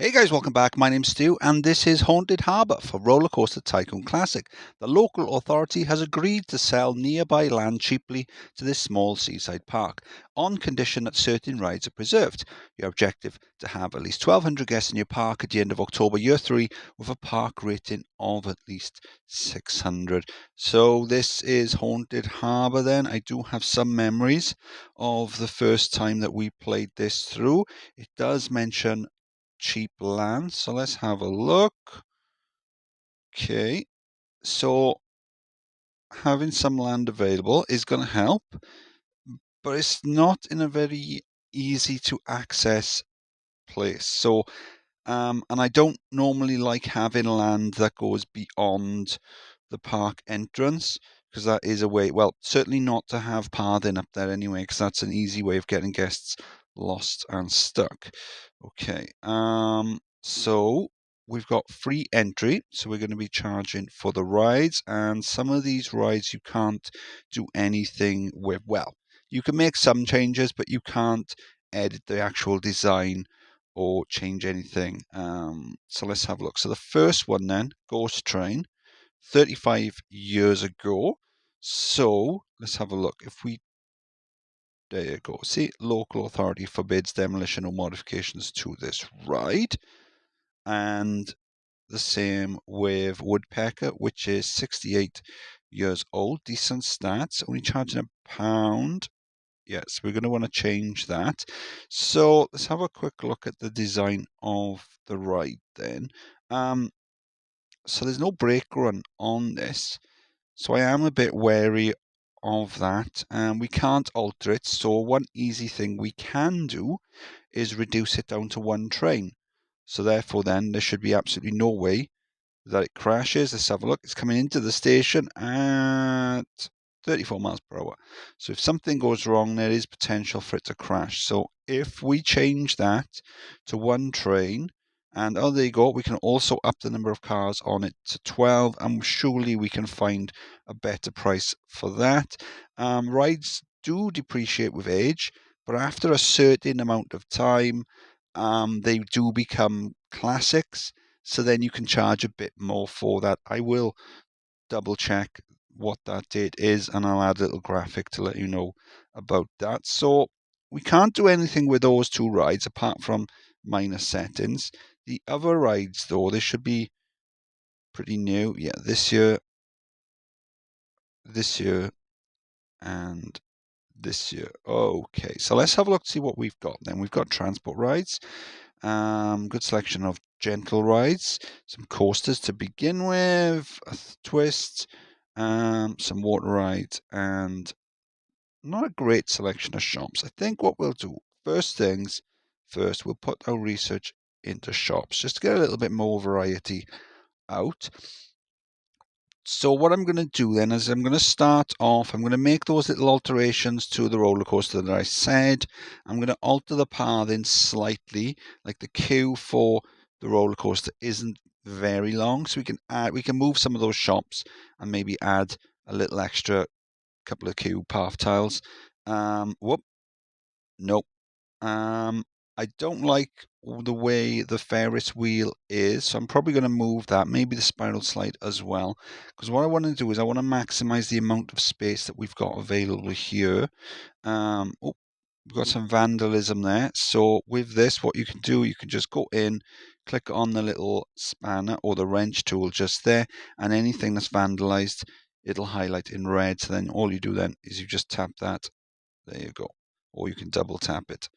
Hey guys, welcome back. My name's Stu and this is Haunted Harbour for Rollercoaster Tycoon Classic. The local authority has agreed to sell nearby land cheaply to this small seaside park on condition that certain rides are preserved. Your objective to have at least 1,200 guests in your park at the end of October year 3 with a park rating of at least 600. So this is Haunted Harbour then. I do have some memories of the first time that we played this through. It does mention cheap land, so let's have a look. Okay, so having some land available is going to help, but it's not in a very easy to access place. So and I don't normally like having land that goes beyond the park entrance, because that is a way, well, certainly not to have pathing up there anyway, because that's an easy way of getting guests lost and stuck. Okay, so we've got free entry, so we're going to be charging for the rides, and some of these rides you can't do anything with. Well, you can make some changes, but you can't edit the actual design or change anything. So let's have a look. So the first one then, Ghost Train, 35 years ago. So let's have a look. If we, there you go. See, local authority forbids demolition or modifications to this ride. And the same with Woodpecker, which is 68 years old. Decent stats, only charging £1. Yes, we're going to want to change that. So let's have a quick look at the design of the ride then. So there's no brake run on this, so I am a bit wary of that, and we can't alter it. So one easy thing we can do is reduce it down to one train. So therefore then there should be absolutely no way that it crashes. Let's have a look. It's coming into the station at 34 miles per hour. So if something goes wrong, there is potential for it to crash. So if we change that to one train, and oh, there you go, we can also up the number of cars on it to 12, and surely we can find a better price for that. Rides do depreciate with age, but after a certain amount of time, they do become classics. So then you can charge a bit more for that. I will double check what that date is, and I'll add a little graphic to let you know about that. So we can't do anything with those two rides apart from minor settings. The other rides though, they should be pretty new. Yeah, this year, and this year. Okay, so let's have a look to see what we've got then. We've got transport rides. Good selection of gentle rides, some coasters to begin with, a twist, some water rides, and not a great selection of shops. I think what we'll do, first things first, we'll put our research into shops just to get a little bit more variety out. So what I'm going to do then is I'm going to start off, I'm going to make those little alterations to the roller coaster that I said. I'm going to alter the pathing slightly, like the queue for the roller coaster isn't very long, so we can move some of those shops and maybe add a little extra couple of queue path tiles. Whoop, nope. I don't like the way the Ferris wheel is, so I'm probably going to move that, maybe the spiral slide as well, because what I want to do is I want to maximize the amount of space that we've got available here. Oh, we've got some vandalism there. So with this, what you can do, you can just go in, click on the little spanner or the wrench tool just there, and anything that's vandalized, it'll highlight in red. So then all you do then is you just tap that. There you go. Or you can double tap it,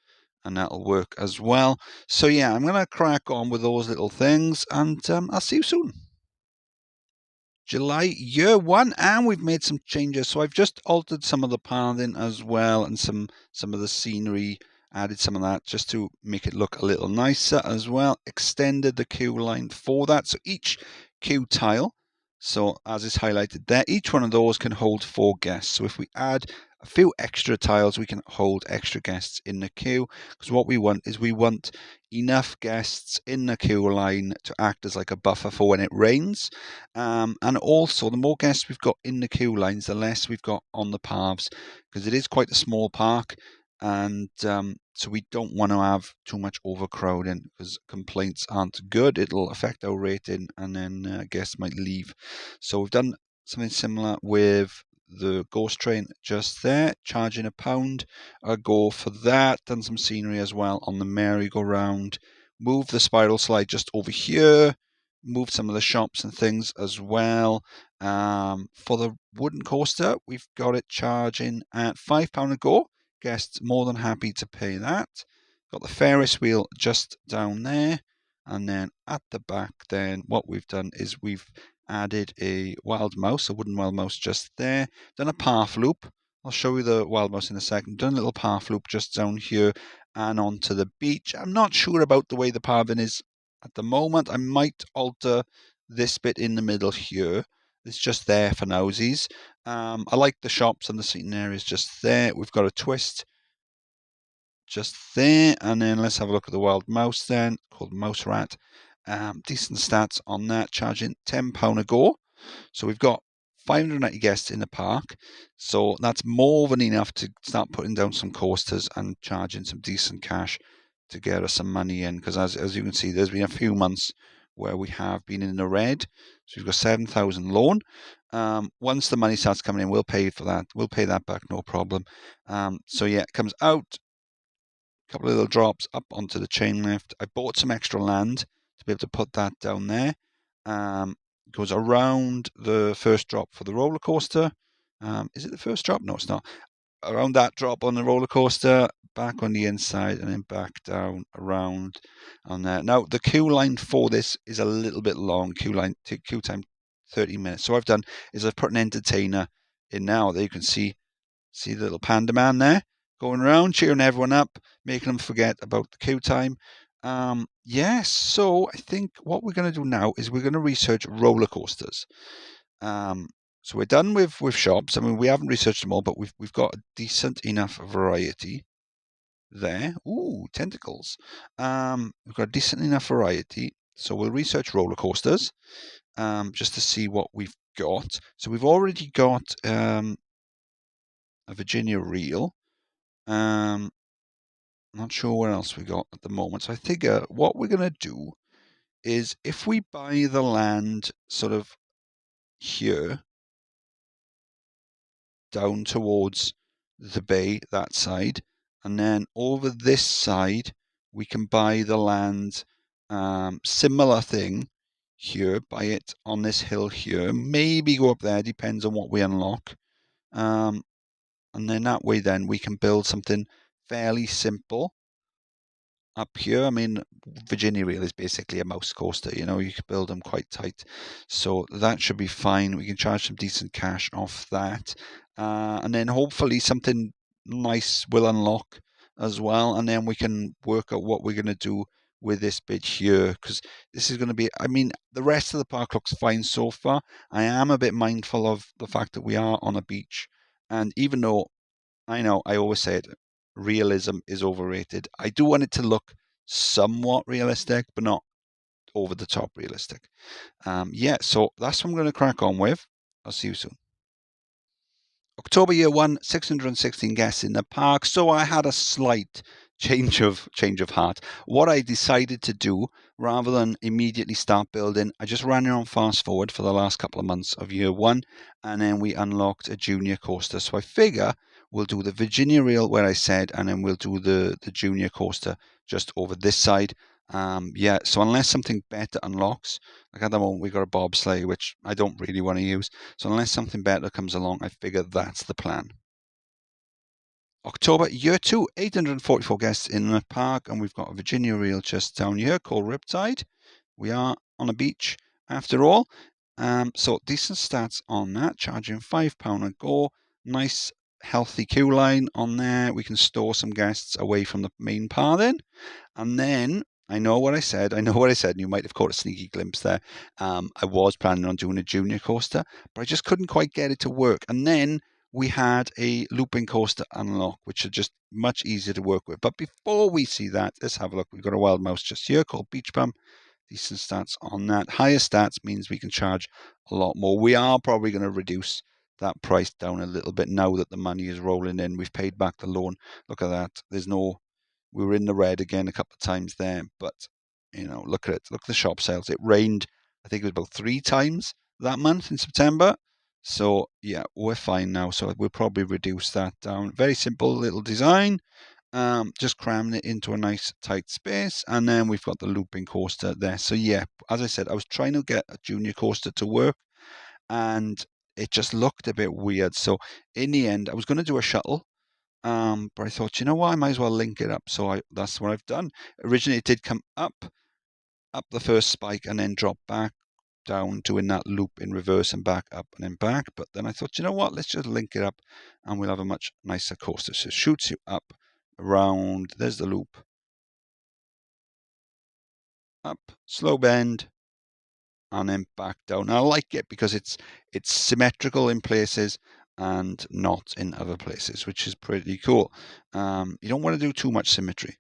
and that'll work as well. So yeah, I'm going to crack on with those little things, and I'll see you soon. July year 1, and we've made some changes. So I've just altered some of the pathing as well, and some of the scenery, added some of that just to make it look a little nicer as well. Extended the queue line for that. So each queue tile, so as is highlighted there, each one of those can hold 4 guests. So if we add a few extra tiles, we can hold extra guests in the queue, because what we want is we want enough guests in the queue line to act as like a buffer for when it rains. And also, the more guests we've got in the queue lines, the less we've got on the paths, because it is quite a small park. and so we don't want to have too much overcrowding because complaints aren't good. It'll affect our rating, and then guests might leave. So we've done something similar with the ghost train just there, charging £1 a go for that. Done some scenery as well on the merry-go-round. Move the spiral slide just over here. Moved some of the shops and things as well. For the wooden coaster, we've got it charging at £5 a go. Guests more than happy to pay that. Got the Ferris wheel just down there. And then at the back, then what we've done is we've added a wild mouse, a wooden wild mouse just there. Done a path loop. I'll show you the wild mouse in a second. Done a little path loop just down here and onto the beach. I'm not sure about the way the pathing is at the moment. I might alter this bit in the middle here. It's just there for nowsies. I like the shops and the seating areas just there. We've got a twist just there. And then let's have a look at the wild mouse then, called Mouse Rat. Decent stats on that, charging £10 a go. So we've got 590 guests in the park. So that's more than enough to start putting down some coasters and charging some decent cash to get us some money in. Because as you can see, there's been a few months where we have been in the red. So we've got 7,000 loan. Once the money starts coming in, we'll pay for that. We'll pay that back, no problem. So yeah, it comes out. A couple of little drops up onto the chain lift. I bought some extra land to be able to put that down there. Goes around the first drop for the roller coaster. Is it the first drop? No, it's not. Around that drop on the roller coaster, back on the inside, and then back down around on there. Now the queue line for this is a little bit long. Queue time 30 minutes. So what I've done is I've put an entertainer in now. There you can see the little panda man there going around, cheering everyone up, making them forget about the queue time. Yes, so I think what we're going to do now is we're going to research roller coasters. So we're done with shops. I mean, we haven't researched them all, but we've got a decent enough variety there. Ooh, tentacles. We've got a decent enough variety. So we'll research roller coasters just to see what we've got. So we've already got a Virginia reel. Not sure what else we got at the moment. So I think what we're going to do is if we buy the land sort of here, down towards the bay, that side, and then over this side, we can buy the land, similar thing here, buy it on this hill here, maybe go up there, depends on what we unlock. And then that way then we can build something fairly simple up here. I mean, Virginia Reel is basically a mouse coaster, you know, you can build them quite tight. So that should be fine. We can charge some decent cash off that. And then hopefully something nice will unlock as well. And then we can work out what we're going to do with this bit here, because this is going to be, I mean, the rest of the park looks fine so far. I am a bit mindful of the fact that we are on a beach. And even though I know I always say it, realism is overrated, I do want it to look somewhat realistic, but not over the top realistic. Yeah, so that's what I'm going to crack on with. I'll see you soon. October year one, 616 guests in the park. So I had a slight change of heart. What I decided to do, rather than immediately start building, I just ran it on fast forward for the last couple of months of year one, and then we unlocked a junior coaster. So I figure we'll do the Virginia Reel where I said, and then we'll do the junior coaster just over this side. Yeah, so unless something better unlocks, like at the moment we got a bobsleigh, which I don't really want to use. So unless something better comes along, I figure that's the plan. October year two, 844 guests in the park, and we've got a Virginia Reel just down here called Riptide. We are on a beach after all. So decent stats on that, charging £5 a go. Nice healthy queue line on there. We can store some guests away from the main pathing. And then I know what I said, and you might have caught a sneaky glimpse there. I was planning on doing a junior coaster, but I just couldn't quite get it to work. And then we had a looping coaster unlock, which are just much easier to work with. But before we see that, let's have a look. We've got a wild mouse just here called Beach Bum. Decent stats on that. Higher stats means we can charge a lot more. We are probably going to reduce that price down a little bit now that the money is rolling in. We've paid back the loan. Look at that. We were in the red again a couple of times there, but look at it. Look at the shop sales. It rained, I think it was about 3 times that month in September. So yeah, we're fine now. So we'll probably reduce that down. Very simple little design. Just cramming it into a nice tight space, and then we've got the looping coaster there. So yeah, as I said, I was trying to get a junior coaster to work, and it just looked a bit weird. So in the end, I was going to do a shuttle, but I thought, you know what, I might as well link it up. So that's what I've done. Originally, it did come up the first spike and then drop back down, doing that loop in reverse and back, up and then back. But then I thought, you know what, let's just link it up and we'll have a much nicer coaster. So it shoots you up, around, there's the loop, up, slow bend, and then back down. And I like it because it's symmetrical in places and not in other places, which is pretty cool. You don't want to do too much symmetry.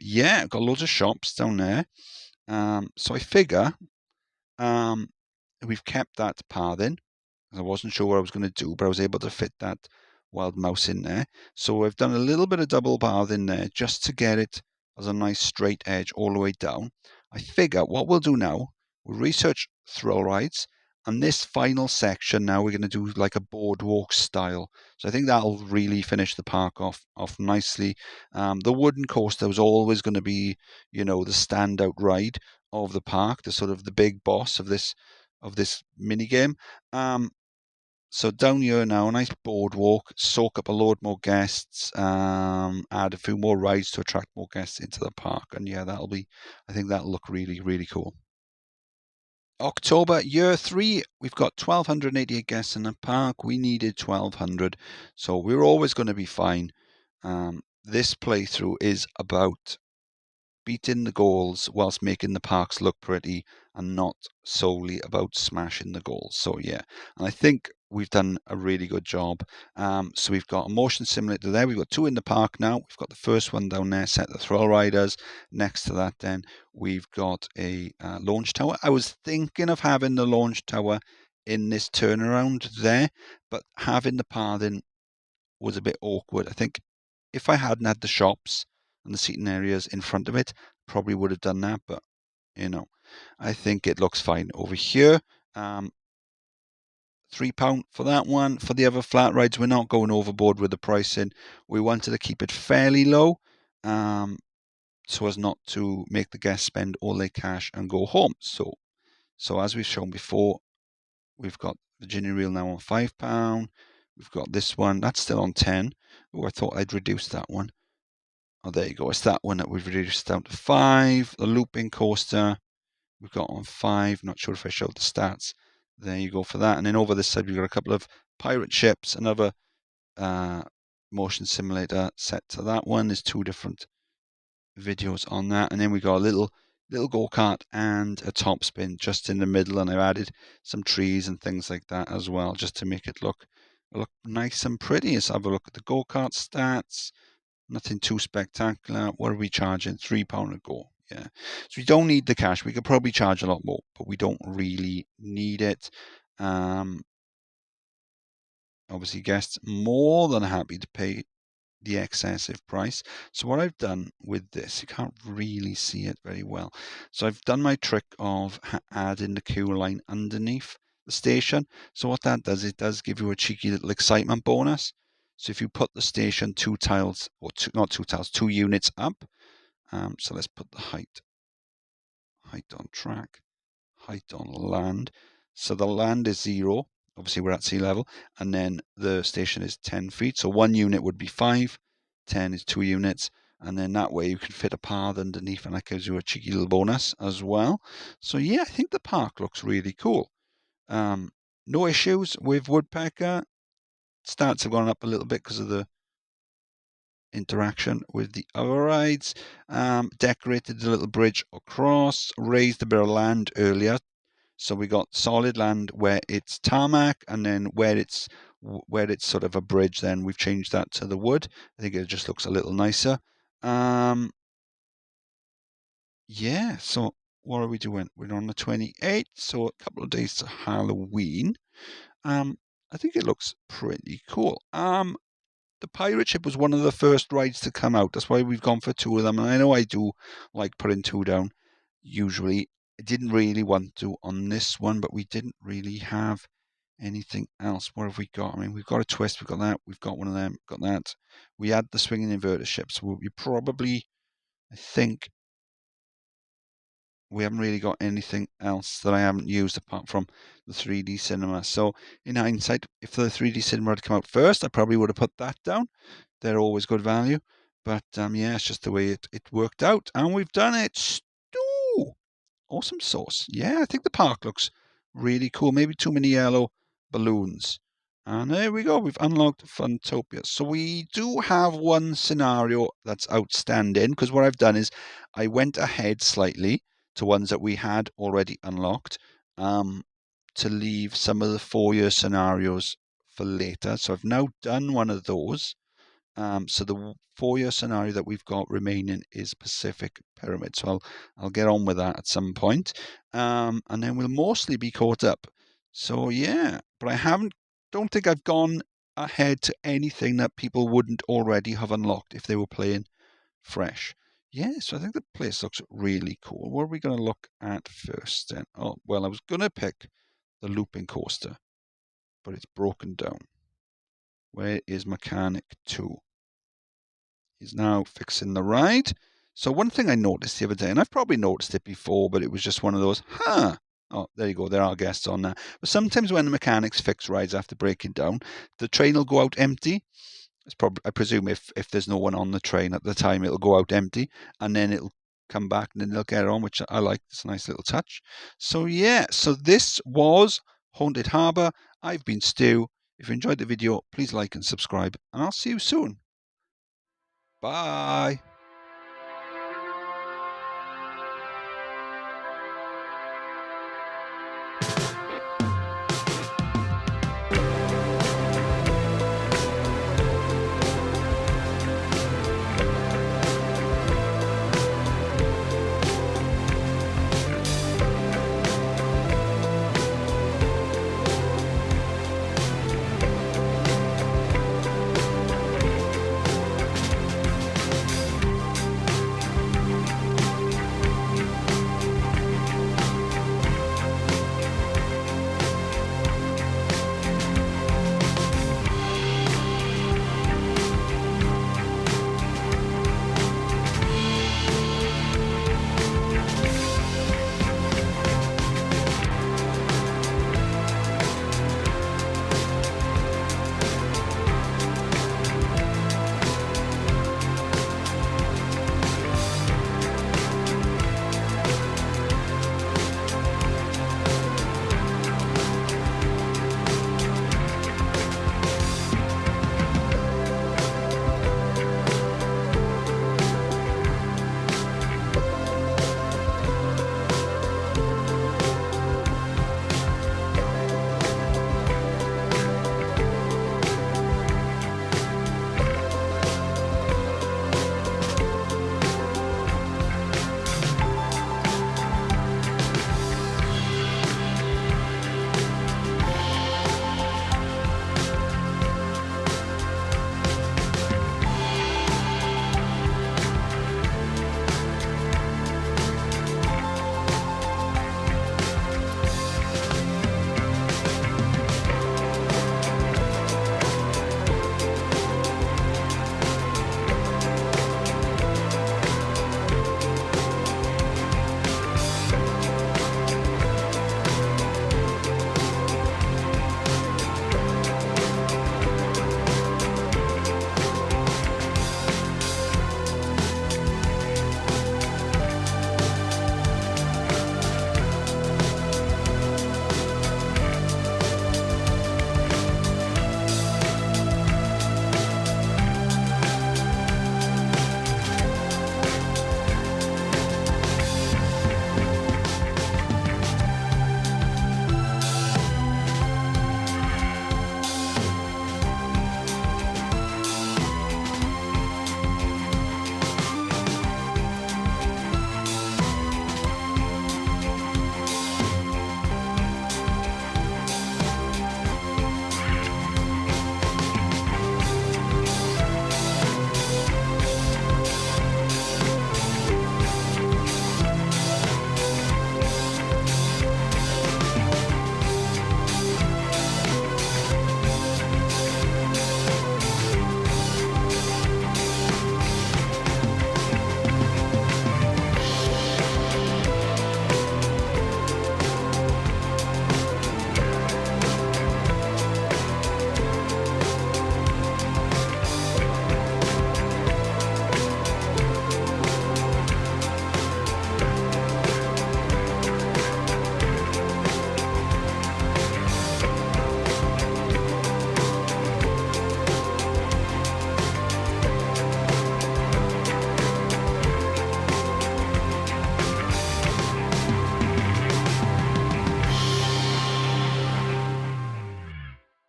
Yeah, got loads of shops down there. So I figure we've kept that path in. I wasn't sure what I was going to do, but I was able to fit that wild mouse in there. So I've done a little bit of double path in there just to get it as a nice straight edge all the way down. I figure what we'll do now, we'll research thrill rides, and this final section now we're going to do like a boardwalk style. So I think that'll really finish the park off nicely. The wooden coaster was always going to be, the standout ride of the park, the sort of the big boss of this mini game. So down here now, a nice boardwalk, soak up a load more guests, add a few more rides to attract more guests into the park. And yeah, I think that'll look really, really cool. October, year 3, we've got 1,288 guests in the park. We needed 1,200, so we're always going to be fine. This playthrough is about beating the goals whilst making the parks look pretty and not solely about smashing the goals. So yeah, and I think we've done a really good job. So we've got a motion simulator there. We've got 2 in the park now. We've got the first one down there, set the thrill riders. Next to that then, we've got a launch tower. I was thinking of having the launch tower in this turnaround there, but having the pathing was a bit awkward. I think if I hadn't had the shops and the seating areas in front of it, probably would have done that. But I think it looks fine over here. £3 for that one. For the other flat rides, we're not going overboard with the pricing. We wanted to keep it fairly low, so as not to make the guests spend all their cash and go home. So as we've shown before, we've got Virginia Reel now on £5. We've got this one that's still on 10. Oh, I thought I'd reduce that one. Oh, there you go. It's that one that we've reduced down to 5. The looping coaster we've got on 5. Not sure if I showed the stats. There you go for that. And then over this side, we've got a couple of pirate ships, another motion simulator set to that one. There's 2 different videos on that. And then we got a little go-kart and a top spin just in the middle. And I've added some trees and things like that as well, just to make it look nice and pretty. Let's have a look at the go-kart stats. Nothing too spectacular. What are we charging? £3 a go. Yeah. So we don't need the cash. We could probably charge a lot more, but we don't really need it. Obviously, guests more than happy to pay the excessive price. So what I've done with this, you can't really see it very well. So I've done my trick of adding the queue line underneath the station. So what that does, it does give you a cheeky little excitement bonus. So if you put the station 2 tiles, or not 2 tiles, 2 units up. So let's put the height on track, height on land. So the land is 0. Obviously, we're at sea level. And then the station is 10 feet. So 1 unit would be 5. 10 is 2 units. And then that way you can fit a path underneath, and that gives you a cheeky little bonus as well. So yeah, I think the park looks really cool. No issues with Woodpecker. Stats have gone up a little bit because of the interaction with the other rides. Decorated the little bridge across, raised a bit of land earlier. So we got solid land where it's tarmac, and then where it's sort of a bridge, then we've changed that to the wood. I think it just looks a little nicer. Yeah, so what are we doing? We're on the 28th, so a couple of days to Halloween. I think it looks pretty cool. The pirate ship was one of the first rides to come out. That's why we've gone for two of them. And I know I do like putting two down. Usually, I didn't really want to on this one, but we didn't really have anything else. What have we got? I mean, we've got a twist. We've got that. We've got one of them. Got that. We had the swinging inverter ship. So we probably, I think, we haven't really got anything else that I haven't used apart from the 3D cinema. So in hindsight, if the 3D cinema had come out first, I probably would have put that down. They're always good value. But yeah, it's just the way it worked out. And we've done it. Stew! Awesome sauce. Yeah, I think the park looks really cool. Maybe too many yellow balloons. And there we go. We've unlocked Funtopia. So we do have one scenario that's outstanding, because what I've done is I went ahead slightly to ones that we had already unlocked, to leave some of the 4-year scenarios for later. So I've now done one of those. So the 4-year scenario that we've got remaining is Pacific Pyramid. So I'll get on with that at some point. And then we'll mostly be caught up. So yeah, but don't think I've gone ahead to anything that people wouldn't already have unlocked if they were playing fresh. Yeah, so I think the place looks really cool. What are we going to look at first then? Oh, well, I was going to pick the looping coaster, but it's broken down. Where is Mechanic 2? He's now fixing the ride. So one thing I noticed the other day, and I've probably noticed it before, but it was just one of those, Oh, there you go. There are guests on there. But sometimes when the mechanics fix rides after breaking down, the train will go out empty. It's probably, I presume, if there's no one on the train at the time, it'll go out empty, and then it'll come back, and then they'll get on, which I like. It's a nice little touch. So yeah, so this was Haunted Harbour. I've been Stu. If you enjoyed the video, please like and subscribe, and I'll see you soon. Bye.